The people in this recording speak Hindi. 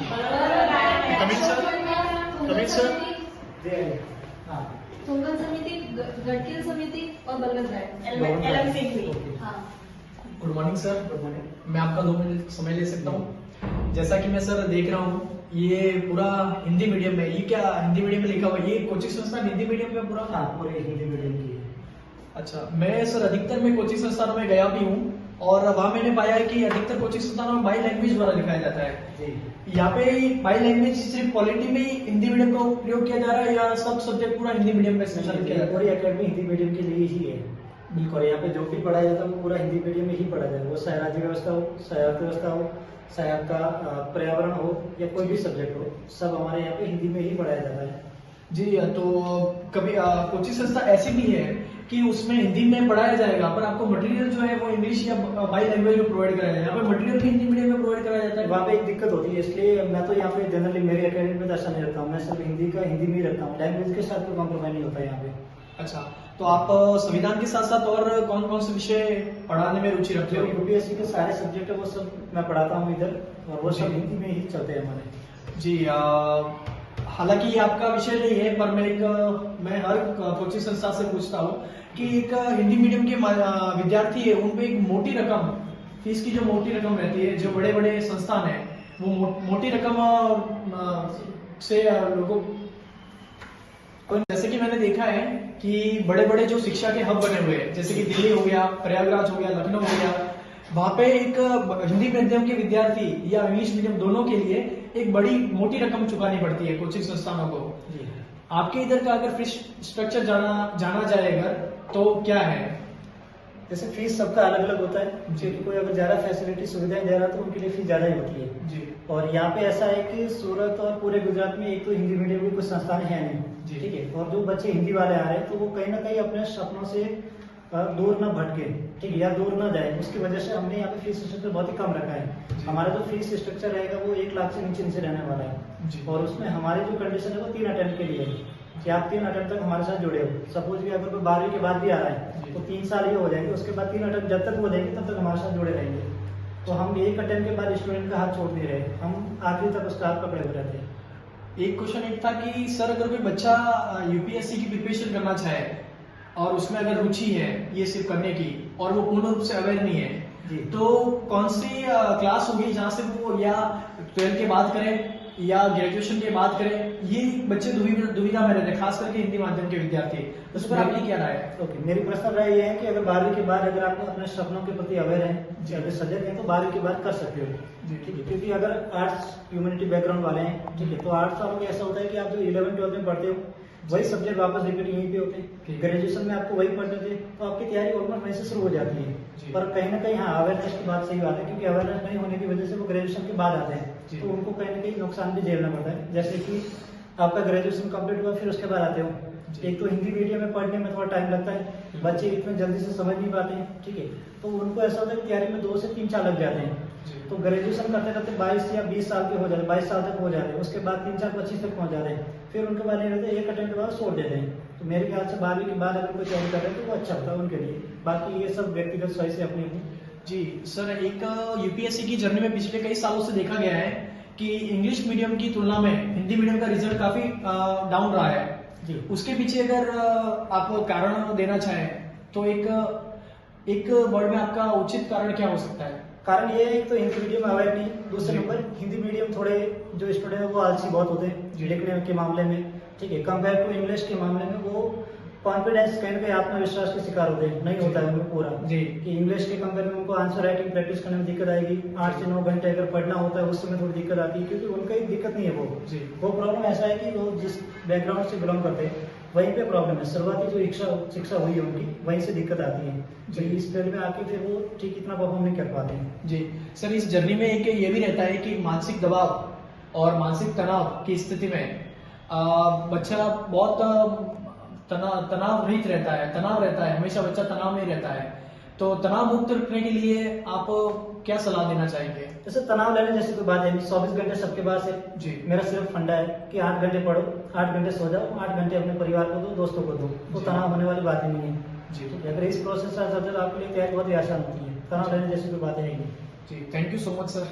Coming sir, coming sir. Konkan समिति, गढ़किल समिति और बलवंत राय हाँ। Good morning sir. Good morning. मैं आपका 2 मिनट समय ले सकता हूँ? जैसा कि मैं सर देख रहा हूँ ये पूरा हिंदी मीडियम में, ये क्या हिंदी मीडियम में लिखा हुआ है? ये कोचिंग संस्थान हिंदी मीडियम में पूरा? हाँ, पूरे हिंदी मीडियम की है। अच्छा, मैं सर अधिकतर में कोचिंग संस्थानों में गया भी हूँ और वहाँ मैंने पाया है कि अधिकतर कोचिंग संस्थानों में बाई लैंग्वेज द्वारा लिखाया जाता है। जी। यहाँ पे बाई लैंग्वेज सिर्फ पॉलिटी में ही हिंदी मीडियम का उपयोग किया जा रहा है या सब सब्जेक्ट पूरा हिंदी मीडियम में संचालित किया जाता है? पूरी एकेडमी हिंदी मीडियम के लिए ही है। बिल्कुल। और यहाँ पे जो भी पढ़ाया जाता है वो पूरा हिंदी मीडियम में ही पढ़ा जाएगा। वो चाहे राज्य व्यवस्था हो, चाहे अर्थव्यवस्था हो, चाहे आपका पर्यावरण हो या कोई भी सब्जेक्ट हो, सब हमारे यहाँ पे हिंदी में ही पढ़ाया जाता है। जी, तो कभी कोचिंग संस्था ऐसी भी है कि उसमें हिंदी में पढ़ाया जाएगा पर आपको मटेरियल जो है वो इंग्लिश या बाई लैंग्वेज में प्रोवाइड कराया जाएगा। यहाँ पे मटेरियल भी हिंदी मीडियम में प्रोवाइड कराया जाता है। वहाँ पे एक दिक्कत होती है, इसलिए मैं तो यहाँ पे जनरली मेरी एकेडमी में ऐसा नहीं रखता हूँ। मैं सिर्फ हिंदी में ही रखता हूँ। लैंग्वेज के साथ कोई कॉम्प्रोमाइज नहीं होता यहाँ पे। अच्छा, तो आप संविधान के साथ साथ और कौन कौन से विषय पढ़ाने में रुचि रखते हो? यूपीएससी के सारे सब्जेक्ट है वो सब मैं पढ़ाता हूँ इधर, और वो सब हिंदी में ही चलते हैं हमारे। जी, हालांकि ये आपका विषय नहीं है पर मैं हर कोचिंग संस्था से पूछता हूँ कि एक हिंदी मीडियम के विद्यार्थी है उन पे एक मोटी रकम, फीस की जो मोटी रकम रहती है, जो बड़े बड़े संस्थान है वो मोटी रकम से लोगों को, जैसे कि मैंने देखा है कि बड़े बड़े जो शिक्षा के हब बने हुए हैं जैसे कि दिल्ली हो गया, प्रयागराज हो गया, लखनऊ हो गया, वहाँ पे एक हिंदी माध्यम के विद्यार्थी या इंग्लिश मीडियम दोनों के लिए एक बड़ी मोटी रकम चुकानी पड़ती है कोचिंग संस्थानों को। जी। आपके इधर का अगर फीस स्ट्रक्चर जाना जाए अगर तो क्या है? जैसे फीस सबका अलग अलग होता है, क्योंकि कोई अगर ज्यादा फैसिलिटी सुविधाएं दे रहा है तो उनके लिए फीस ज्यादा ही होती है। जी। और यहाँ पे ऐसा है कि सूरत और पूरे गुजरात में एक तो हिंदी मीडियम की कुछ संस्थान है नहीं, ठीक है। और जो बच्चे हिंदी वाले आ रहे हैं तो वो कहीं ना कहीं अपने सपनों से दूर न भटके, ठीक है, या दूर न जाए, उसकी वजह से हमने यहाँ पे फीस स्ट्रक्चर बहुत ही कम रखा है। हमारा जो फीस स्ट्रक्चर रहेगा वो 1 लाख से नीचे रहने वाला है। और उसमें हमारी जो कंडीशन है वो 3 अटेम्प्ट के लिए है कि आप 3 अटेम्प्ट तक हमारे साथ जुड़े हो। सपोज कि अगर कोई 12वीं के बाद भी आ रहा है तो 3 साल ही हो जाएंगे, उसके बाद 3 अटेम्प्ट जब तक वो देंगे तब तक हमारे साथ जुड़े रहेंगे। तो हम 1 अटेम्प्ट के बाद स्टूडेंट का हाथ छोड़ नहीं रहे, हम आखिरी तक उसका हाथ पकड़े हुए रहते हैं। एक क्वेश्चन एक था कि सर अगर कोई बच्चा यूपीएससी की प्रिपरेशन करना चाहे और उसमें अगर रुचि है ये सिर्फ करने की और वो पूर्ण रूप से अवेयर नहीं है तो कौन सी क्लास होगी जहाँ से वो या 12th के बाद करें या ग्रेजुएशन के बाद करें? ये बच्चे दुविधा में रहते हैं, खास करके हिंदी माध्यम के विद्यार्थी। उस पर आपकी क्या राय है? ओके, मेरी पर्सनल राय ये है कि अगर 12वीं के बाद अगर आप अपने सपनों के प्रति अवेयर हैं, अगर सजग हैं, तो 12वीं के बाद कर सकते हो, ठीक है। क्योंकि अगर आर्ट्स ह्यूमैनिटी बैकग्राउंड वाले हैं, ठीक है, तो आर्ट्स वालों में ऐसा होता है कि आप जो 11th-12th में पढ़ते हो वही सब्जेक्ट वापस रिपीट यहीं पे होते हैं। ग्रेजुएशन में आपको वही पढ़ने थे तो आपकी तैयारी ऑलमोस्ट वहीं से शुरू हो जाती है। पर कहीं ना कहीं हाँ, अवेयरनेस की बात सही बात है, क्योंकि अवेयरनेस नहीं होने की वजह से वो ग्रेजुएशन के बाद आते हैं तो उनको कहीं ना कहीं नुकसान भी झेलना पड़ता है। जैसे कि आपका ग्रेजुएशन कंप्लीट हुआ फिर उसके बाद आते हो, एक तो हिंदी मीडियम में पढ़ने में थोड़ा टाइम लगता है, बच्चे इतने जल्दी से समझ नहीं पाते हैं, ठीक है, तो उनको ऐसा होता है कि तैयारी में 2 से 3 साल लग जाते हैं। तो ग्रेजुएशन करते करते 22 या 20 साल के हो जाते हैं, 22 साल तक हो जाते हैं, उसके बाद 3, 4, 25 तक पहुंच जाते हैं, फिर उनके बाद नहीं रहते, 1 अटेम्प्ट के बाद छोड़ देते हैं। तो मेरे ख्याल से 12वीं के बाद अगर कोई तैयारी कर रहे हैं तो वो अच्छा होता है उनके लिए। बाकी ये सब व्यक्तिगत चॉइस है अपनी। जी सर, एक यूपीएससी की जर्नी में पिछले कई सालों से देखा गया है कि इंग्लिश मीडियम की तुलना में हिंदी मीडियम का रिजल्ट काफी डाउन रहा है जी। उसके पीछे अगर आप कारण देना चाहें तो एक वर्ड में आपका उचित कारण क्या हो सकता है? कारण ये है तो हिंदी मीडियम अवेयर नहीं, दूसरे नंबर हिंदी मीडियम थोड़े जो स्टूडेंट है वो आलसी बहुत होते हैं लिखने के मामले में, ठीक है, कंपेयर टू इंग्लिश के मामले में वो कॉन्फिडेंस कहीं ना कहीं आत्मविश्वास के शिकार होते हैं, नहीं होता है उनको पूरा जी। कि इंग्लिश के कंपेयर में उनको आंसर राइटिंग प्रैक्टिस करने में दिक्कत आएगी, 8 से 9 घंटे अगर पढ़ना होता है उस समय थोड़ी दिक्कत आती है, क्योंकि उनका एक दिक्कत नहीं है वो प्रॉब्लम ऐसा है कि वो जिस बैकग्राउंड से बिलोंग करते हैं वहीं पे प्रॉब्लम है। शुरुआती जो शिक्षा हुई है उनकी वहीं से दिक्कत आती है, तो इस फील्ड में आके फिर वो ठीक इतना परफॉर्म नहीं कर पाते हैं जी। सर, इस जर्नी में एक ये भी रहता है कि मानसिक दबाव और मानसिक तनाव की स्थिति में बच्चा बहुत तनाव रहित रहता है, तनाव रहता है, हमेशा बच्चा तनाव में रहता है, तो तनाव मुक्त रखने के लिए आप क्या सलाह देना चाहेंगे? जैसे तनाव लेने जैसी कोई बात है नहीं, 24 घंटे सबके पास है जी। मेरा सिर्फ फंडा है कि 8 घंटे पढ़ो, 8 घंटे सो जाओ, 8 घंटे अपने परिवार को दो, दोस्तों को दो, तो तनाव होने वाली बात ही नहीं है जी। तो अगर इस प्रोसेस से तो आपके लिए तैयारी बहुत ही आसान होती है, तनाव लेने जैसी कोई बात है नहीं जी। Thank you so much sir.